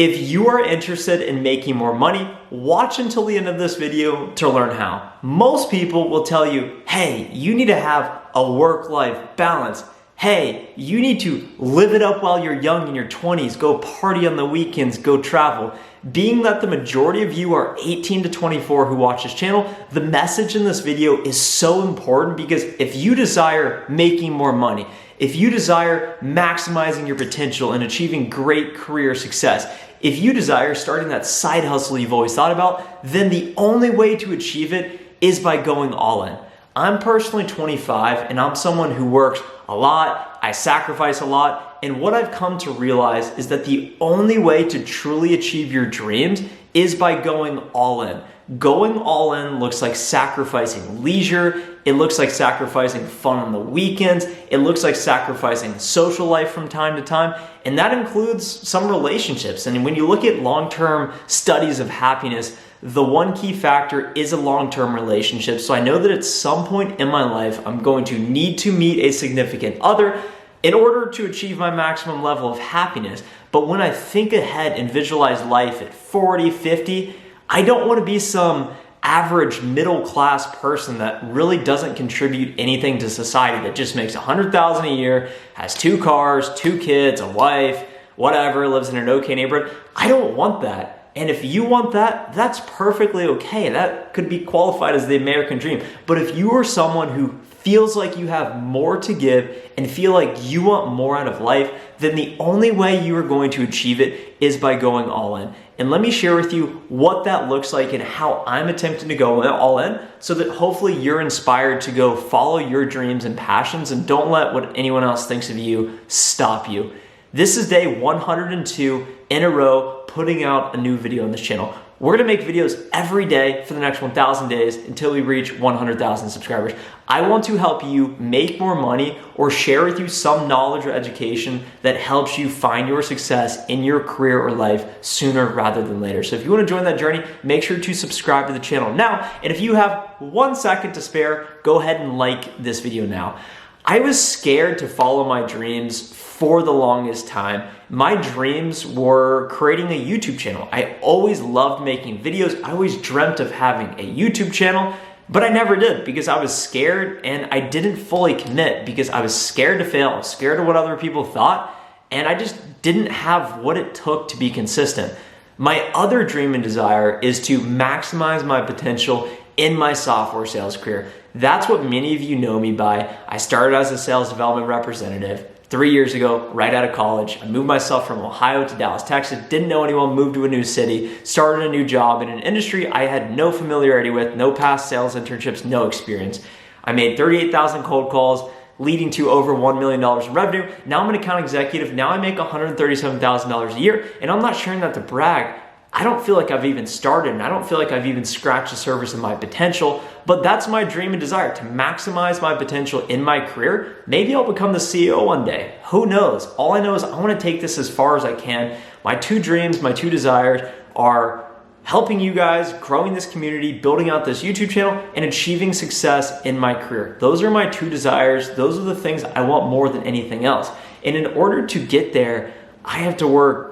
If you are interested in making more money, watch until the end of this video to learn how. Most people will tell you, hey, you need to have a work-life balance. Hey, you need to live it up while you're young in your 20s, go party on the weekends, go travel. Being that the majority of you are 18 to 24 who watch this channel, the message in this video is so important because if you desire making more money, if you desire maximizing your potential and achieving great career success, if you desire starting that side hustle you've always thought about, then the only way to achieve it is by going all in. I'm personally 25 and I'm someone who works a lot, I sacrifice a lot, and what I've come to realize is that the only way to truly achieve your dreams is by going all in. Going all in looks like sacrificing leisure, it looks like sacrificing fun on the weekends, it looks like sacrificing social life from time to time, and that includes some relationships. And when you look at long-term studies of happiness, the one key factor is a long-term relationship. So I know that at some point in my life, I'm going to need to meet a significant other in order to achieve my maximum level of happiness. But when I think ahead and visualize life at 40, 50, I don't want to be some average middle-class person that really doesn't contribute anything to society, that just makes $100,000 a year, has 2 cars, 2 kids, a wife, whatever, lives in an okay neighborhood. I don't want that. And if you want that, that's perfectly okay. That could be qualified as the American dream. But if you are someone who feels like you have more to give and feel like you want more out of life, then the only way you are going to achieve it is by going all in. And let me share with you what that looks like and how I'm attempting to go all in so that hopefully you're inspired to go follow your dreams and passions and don't let what anyone else thinks of you stop you. This is day 102 in a row putting out a new video on this channel. We're gonna make videos every day for the next 1,000 days until we reach 100,000 subscribers. I want to help you make more money or share with you some knowledge or education that helps you find your success in your career or life sooner rather than later. So if you wanna join that journey, make sure to subscribe to the channel now. And if you have 1 second to spare, go ahead and like this video now. I was scared to follow my dreams for the longest time. My dreams were creating a YouTube channel. I always loved making videos. I always dreamt of having a YouTube channel, but I never did because I was scared and I didn't fully commit because I was scared to fail. I was scared of what other people thought, and I just didn't have what it took to be consistent. My other dream and desire is to maximize my potential in my software sales career. That's what many of you know me by. I started as a sales development representative 3 years ago, right out of college. I moved myself from Ohio to Dallas, Texas, didn't know anyone, moved to a new city, started a new job in an industry I had no familiarity with, no past sales internships, no experience. I made 38,000 cold calls, leading to over $1 million in revenue. Now I'm an account executive. Now I make $137,000 a year, and I'm not sharing that to brag. I don't feel like I've even started, and I don't feel like I've even scratched the surface of my potential, but that's my dream and desire, to maximize my potential in my career. Maybe I'll become the CEO one day. Who knows? All I know is I want to take this as far as I can. My 2 dreams, my 2 desires are helping you guys, growing this community, building out this YouTube channel, and achieving success in my career. Those are my 2 desires. Those are the things I want more than anything else. And in order to get there, I have to work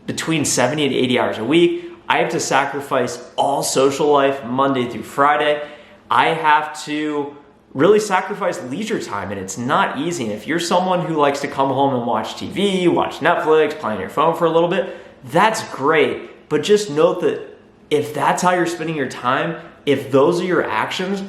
between 70 and 80 hours a week. I have to sacrifice all social life Monday through Friday. I have to really sacrifice leisure time, and it's not easy. And if you're someone who likes to come home and watch TV, watch Netflix, play on your phone for a little bit, that's great. But just note that if that's how you're spending your time, if those are your actions,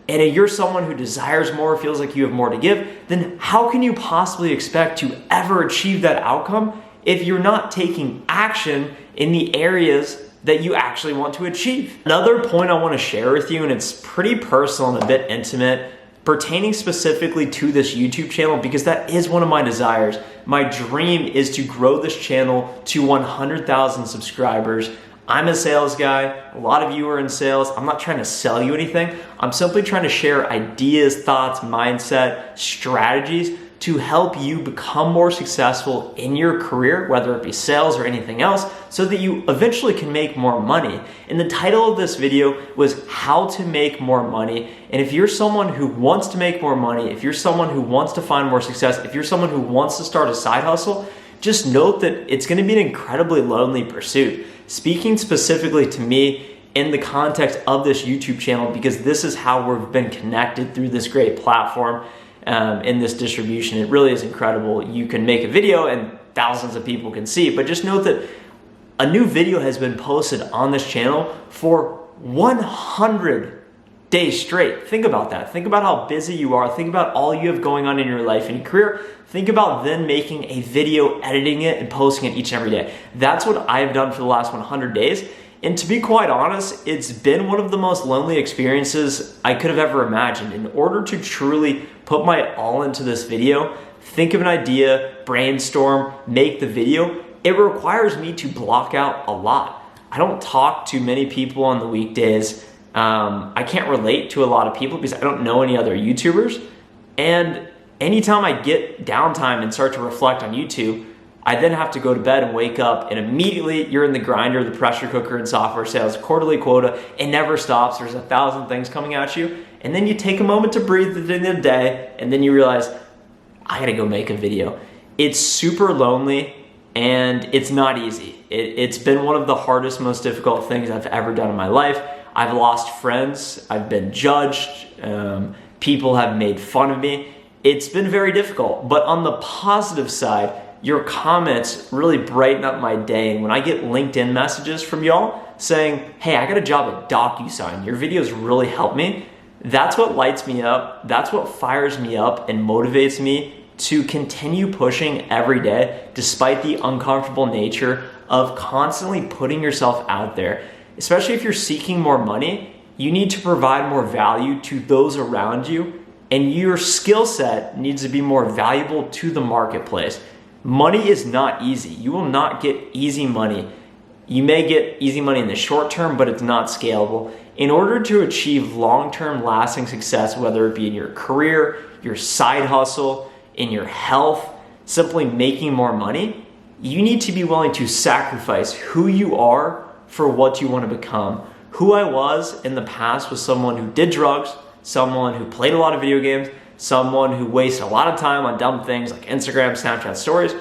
and if you're someone who desires more, feels like you have more to give, then how can you possibly expect to ever achieve that outcome if you're not taking action in the areas that you actually want to achieve? Another point I want to share with you, and it's pretty personal and a bit intimate, pertaining specifically to this YouTube channel, because that is one of my desires. My dream is to grow this channel to 100,000 subscribers. I'm a sales guy. A lot of you are in sales. I'm not trying to sell you anything. I'm simply trying to share ideas, thoughts, mindset, strategies to help you become more successful in your career, whether it be sales or anything else, so that you eventually can make more money. And the title of this video was How to Make More Money. And if you're someone who wants to make more money, if you're someone who wants to find more success, if you're someone who wants to start a side hustle, just note that it's going to be an incredibly lonely pursuit. Speaking specifically to me in the context of this YouTube channel, because this is how we've been connected through this great platform in this distribution. It really is incredible. You can make a video and thousands of people can see it, but just note that a new video has been posted on this channel for 100 days straight. Think about that. Think about how busy you are. Think about all you have going on in your life and career. Think about then making a video, editing it, and posting it each and every day. That's what I've done for the last 100 days. And to be quite honest, it's been one of the most lonely experiences I could have ever imagined. In order to truly put my all into this video, think of an idea, brainstorm, make the video, it requires me to block out a lot. I don't talk to many people on the weekdays. I can't relate to a lot of people because I don't know any other YouTubers. And anytime I get downtime and start to reflect on YouTube, I then have to go to bed and wake up, and immediately you're in the grinder, the pressure cooker in software sales, quarterly quota. It never stops. There's 1,000 things coming at you. And then you take a moment to breathe at the end of the day, and then you realize, I gotta go make a video. It's super lonely and it's not easy. It's been one of the hardest, most difficult things I've ever done in my life. I've lost friends. I've been judged. People have made fun of me. It's been very difficult, but on the positive side, your comments really brighten up my day. And when I get LinkedIn messages from y'all saying, hey, I got a job at DocuSign, your videos really help me, that's what lights me up. That's what fires me up and motivates me to continue pushing every day, despite the uncomfortable nature of constantly putting yourself out there. Especially if you're seeking more money, you need to provide more value to those around you, and your skill set needs to be more valuable to the marketplace. Money is not easy. You will not get easy money. You may get easy money in the short term, but it's not scalable. In order to achieve long-term lasting success, whether it be in your career, your side hustle, in your health, simply making more money, you need to be willing to sacrifice who you are for what you want to become. Who I was in the past was someone who did drugs, someone who played a lot of video games, someone who wasted a lot of time on dumb things like Instagram, Snapchat stories,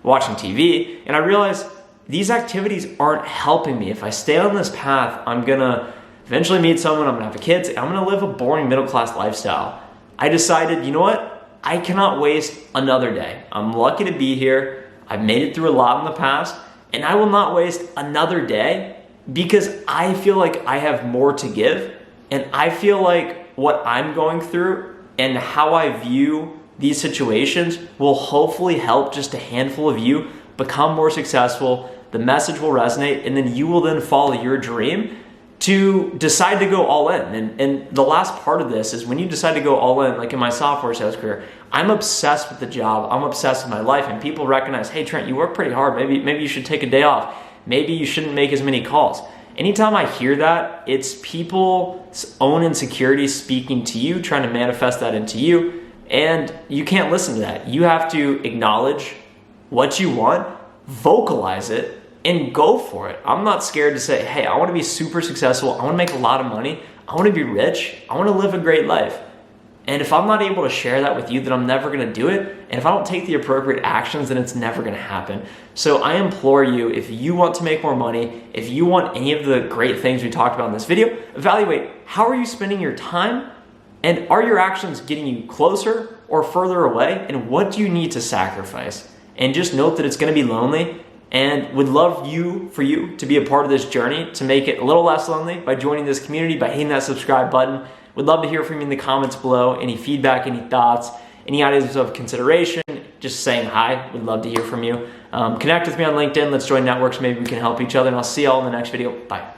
watching TV, and I realized these activities aren't helping me. If I stay on this path, I'm gonna eventually meet someone, I'm gonna have kids, I'm gonna live a boring middle-class lifestyle. I decided, you know what? I cannot waste another day. I'm lucky to be here. I've made it through a lot in the past, and I will not waste another day because I feel like I have more to give, and I feel like what I'm going through and how I view these situations will hopefully help just a handful of you become more successful. The message will resonate, and then you will then follow your dream to decide to go all in. And the last part of this is when you decide to go all in, like in my software sales career, I'm obsessed with the job. I'm obsessed with my life, and people recognize, hey, Trent, you work pretty hard. Maybe you should take a day off. Maybe you shouldn't make as many calls. Anytime I hear that, it's people's own insecurities speaking to you, trying to manifest that into you, and you can't listen to that. You have to acknowledge what you want, vocalize it, and go for it. I'm not scared to say, hey, I want to be super successful. I want to make a lot of money. I want to be rich. I want to live a great life. And if I'm not able to share that with you, then I'm never going to do it. And if I don't take the appropriate actions, then it's never going to happen. So I implore you, if you want to make more money, if you want any of the great things we talked about in this video, evaluate how are you spending your time, and are your actions getting you closer or further away, and what do you need to sacrifice? And just note that it's going to be lonely, and would love for you to be a part of this journey to make it a little less lonely by joining this community, by hitting that subscribe button. Would love to hear from you in the comments below. Any feedback, any thoughts, any ideas of consideration, just saying hi. Would love to hear from you. Connect with me on LinkedIn. Let's join networks. Maybe we can help each other, and I'll see you all in the next video. Bye.